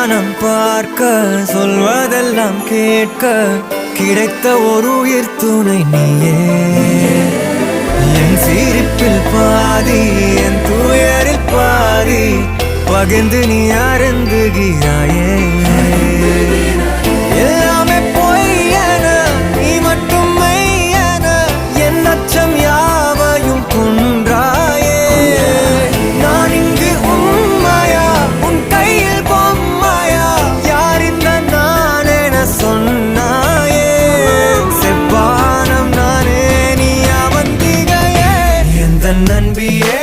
வானம் பார்க்க சொல்வதெல்லாம் கேட்க கிடைத்த ஒரு உயிர் துணை நீயே. என் சிரிப்பில் பாதி என் துயரில் பாதி பகிர்ந்து நீ அருந்துகிறாயே. எல்லாமே பொய்யென நீ மட்டும் மெய்யென என் அச்சம் யாவையும் கொன்றாயே. நான் இங்கு உண்மையா உன் கையில் பொம்மையா யார் இந்த நான் என சொன்னாயே. செவ்வானம் நானே நீ அவந்திகையே எந்த நண்பியே.